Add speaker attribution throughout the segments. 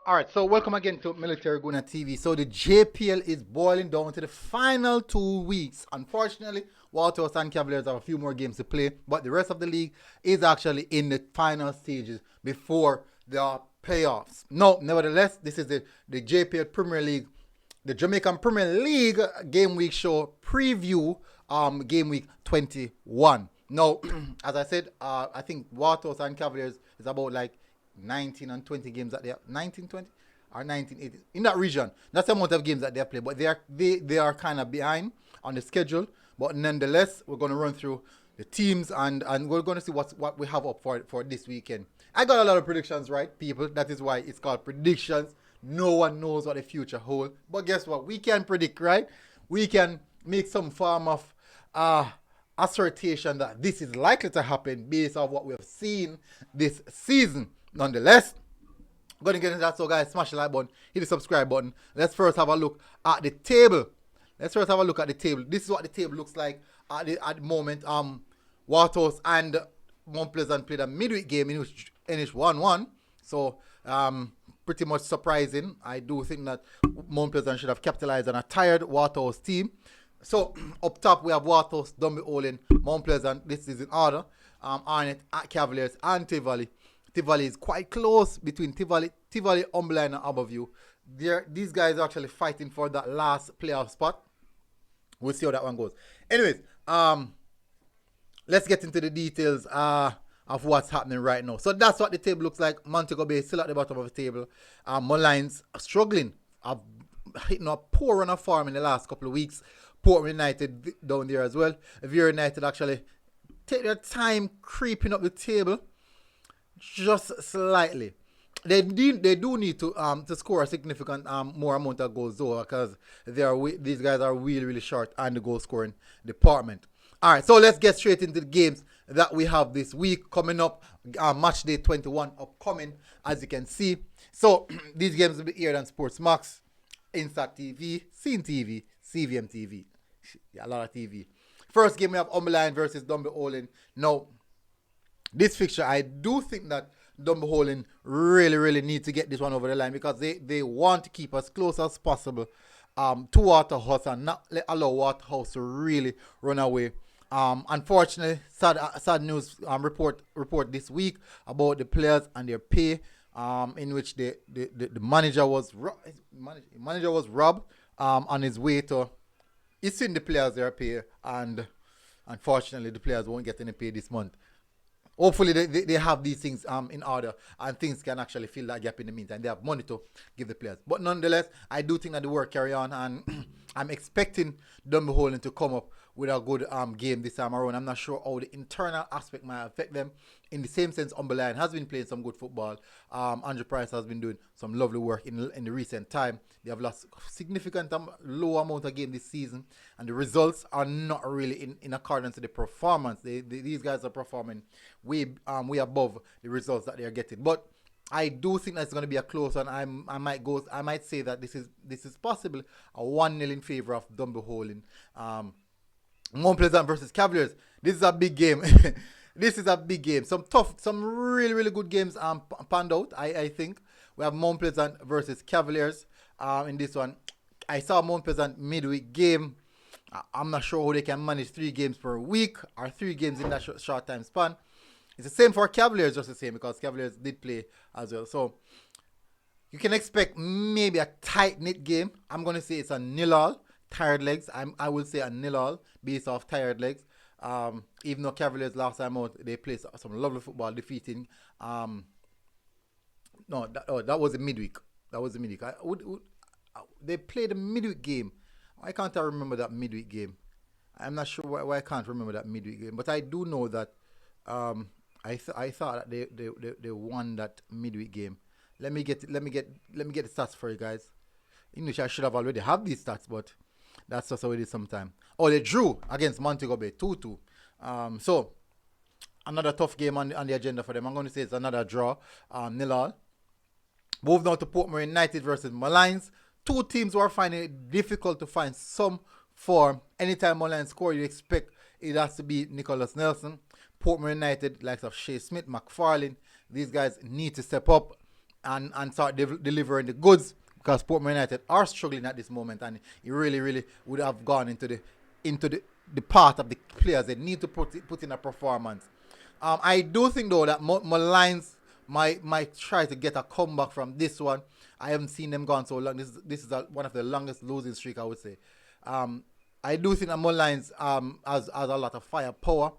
Speaker 1: All right, so welcome again to Military Guna TV. So the JPL is boiling down to the final 2 weeks. Unfortunately, Walters and Cavaliers have a few more games to play, but the rest of the league is actually in the final stages before the playoffs. No, nevertheless, this is the JPL Premier League, the Jamaican Premier League game week show preview, game week 21. Now, as I said, I think Walters and Cavaliers is about like 19 and 20 games that they have, 19, 20 or 19, 18 in that region. That's the amount of games that they have played, but they are kind of behind on the schedule. But nonetheless, we're going to run through the teams and we're going to see what we have up for this weekend. I got a lot of predictions right, people. That is why it's called predictions. No one knows what the future holds, but guess what? We can predict, right? We can make some form of assertion that this is likely to happen based on what we have seen this season. Nonetheless, I'm going to get into that. So, guys, smash the like button, hit the subscribe button. Let's first have a look at the table. This is what the table looks like at the moment. Watos and Mount Pleasant played a midweek game in which finished 1-1. So, pretty much surprising. I do think that Mount Pleasant should have capitalized on a tired Watos team. So, up top, we have Watos, Dumby Olin, Mount Pleasant. This is in order. Arnett, Cavaliers, and Tivoli. Tivoli is quite close between Tivoli, Umberline, and Aberview. These guys are actually fighting for that last playoff spot. We'll see how that one goes. Anyways, let's get into the details of what's happening right now. So that's what the table looks like. Montego Bay still at the bottom of the table. Mullines struggling. Hitting a poor run of form in the last couple of weeks. Portland United down there as well. Viera United actually take their time creeping up the table. Just slightly. They do need to score a significant more amount of goals though, because these guys are really short on the goal scoring department. All right, so let's get straight into the games that we have this week coming up. Match day 21 upcoming, as you can see. So these games will be aired on Sports Max, Instat TV, Scene TV, CVM TV. Yeah, a lot of TV. First game we have Umberline versus Dumby Olin. Now, this fixture, I do think that Dumby Olin really need to get this one over the line because they want to keep as close as possible to Waterhouse and not allow Waterhouse to really run away. Unfortunately, sad news report this week about the players and their pay, in which the manager was robbed on his way to. He's seen the players their pay, and unfortunately, the players won't get any pay this month. Hopefully they have these things in order and things can actually fill that gap in the meantime. They have money to give the players. But nonetheless, I do think that the work carry on, and I'm expecting Dumby Olin to come up with a good game this time around. I'm not sure how the internal aspect might affect them. In the same sense, Umberline has been playing some good football. Andrew Price has been doing some lovely work in the recent time. They have lost significant low amount of game this season, and the results are not really in accordance to the performance. These guys are performing way above the results that they are getting. But I do think that's going to be a close one. I might say that this is possible a 1-0 in favor of Dumby Olin. Mount Pleasant versus Cavaliers. This is a big game. This is a big game. Some really good games panned out. I think we have Mount Pleasant versus Cavaliers. In this one, I saw Mount Pleasant midweek game. I'm not sure how they can manage 3 games per week or 3 games in that short time span. It's the same for Cavaliers, just the same, because Cavaliers did play as well. So you can expect maybe a tight-knit game. I'm going to say it's a 0-0. Tired legs. I will say a 0-0 based off tired legs. Even though Cavaliers last time out, they played some lovely football, defeating. That was a midweek. They played a midweek game. Why can't I remember that midweek game? I'm not sure why I can't remember that midweek game. But I do know that I thought that they won that midweek game. Let me get the stats for you guys. In which I should have already have these stats, but that's just how it is sometimes. Oh, they drew against Montego Bay 2-2. So another tough game on the agenda for them. I'm going to say it's another draw, 0-0. Moving on to Portmore United versus Mullines. 2 teams who are finding it difficult to find some form. Anytime Mullines score, you expect it has to be Nicholas Nelson. Portmore United, likes of Shea Smith, McFarlane. These guys need to step up. and start delivering the goods, because Portman United are struggling at this moment, and it really, really would have gone into the part of the players they need to put in a performance. I do think though that Lions might try to get a comeback from this one. I haven't seen them gone so long. This is one of the longest losing streak, I would say. I do think that Lions has a lot of firepower.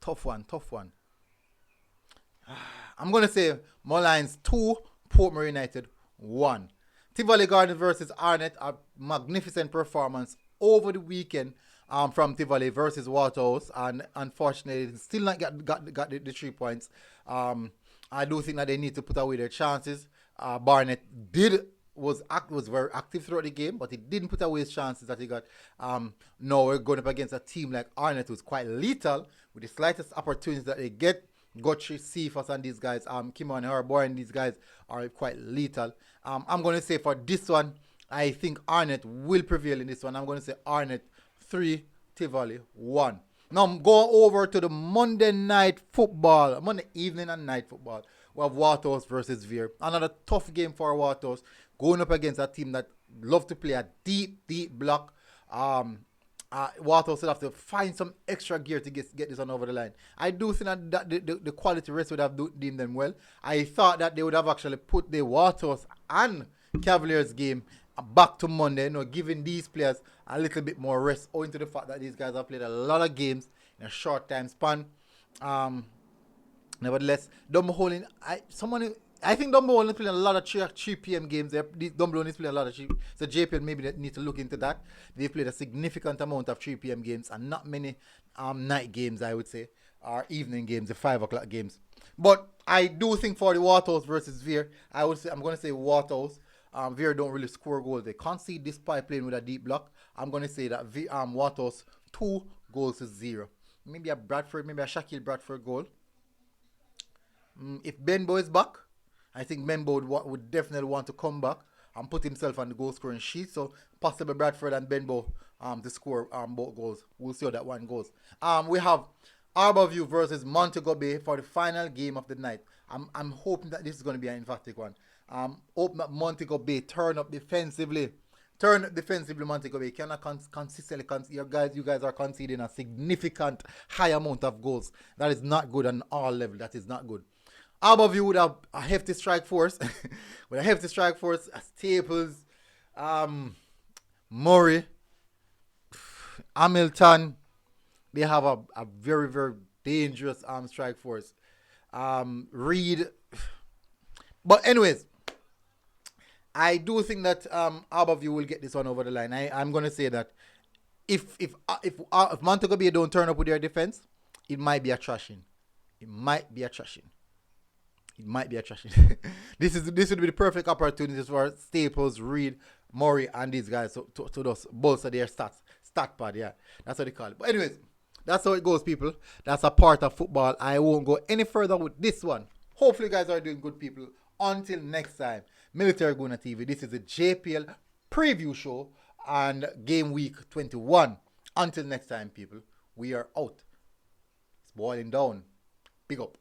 Speaker 1: Tough one. I'm going to say Lions 2, Portman United 1. Tivoli Garden versus Arnett, a magnificent performance over the weekend from Tivoli versus Waterhouse, and unfortunately still not got the 3 points. I do think that they need to put away their chances. Barnett was very active throughout the game, but he didn't put away his chances that he got. Now we're going up against a team like Arnett, who's quite lethal with the slightest opportunities that they get. Gotchi, Cephas, and these guys, Kimo and Herboy, and these guys are quite lethal. I'm going to say for this one, I think Arnett will prevail in this one. I'm going to say Arnett 3, Tivoli 1. Now I'm going over to the Monday evening and night football. We have Waterhouse versus Veer. Another tough game for Waterhouse, going up against a team that love to play a deep block. Waterhouse will have to find some extra gear to get this one over the line. I do think that the quality rest would have deemed them well. I thought that they would have actually put the Waterhouse and Cavaliers game back to Monday, giving these players a little bit more rest, owing to the fact that these guys have played a lot of games in a short time span. Nevertheless, Dumbo I think Dumbo is playing a lot of 3 p.m. games. Dumbo is playing a lot of 3. So JPL maybe need to look into that. They've played a significant amount of 3 p.m. games and not many night games, I would say, or evening games, the 5 o'clock games. But I do think for the Waterhouse versus Veer, I'm going to say Waterhouse. Veer don't really score goals. They concede despite playing with a deep block. I'm going to say that Waterhouse 2-0. Maybe a Shaquille Bradford goal. If Benbow is back, I think Benbow would definitely want to come back and put himself on the goal scoring sheet. So possibly Bradford and Benbow to score both goals. We'll see how that one goes. We have Arborview versus Montego Bay for the final game of the night. I'm hoping that this is going to be an emphatic one. Hoping that Montego Bay turn up defensively. Montego Bay cannot consistently. You guys are conceding a significant high amount of goals. That is not good on all levels. That is not good. Arborview would have a hefty strike force. Staples, Murray, Hamilton. They have a very, very dangerous strike force. Reed. But anyways, I do think that Arborview will get this one over the line. I'm going to say that if Montego Bay don't turn up with their defense, it might be a trashing. This would be the perfect opportunity for Staples, Reed, Murray, and these guys to just bolster their stat pad. Yeah, that's what they call it. But anyways, that's how it goes, people. That's a part of football. I won't go any further with this one. Hopefully, you guys are doing good, people. Until next time, Military Guna TV. This is the JPL preview show and game week 21. Until next time, people, we are out. It's boiling down. Big up.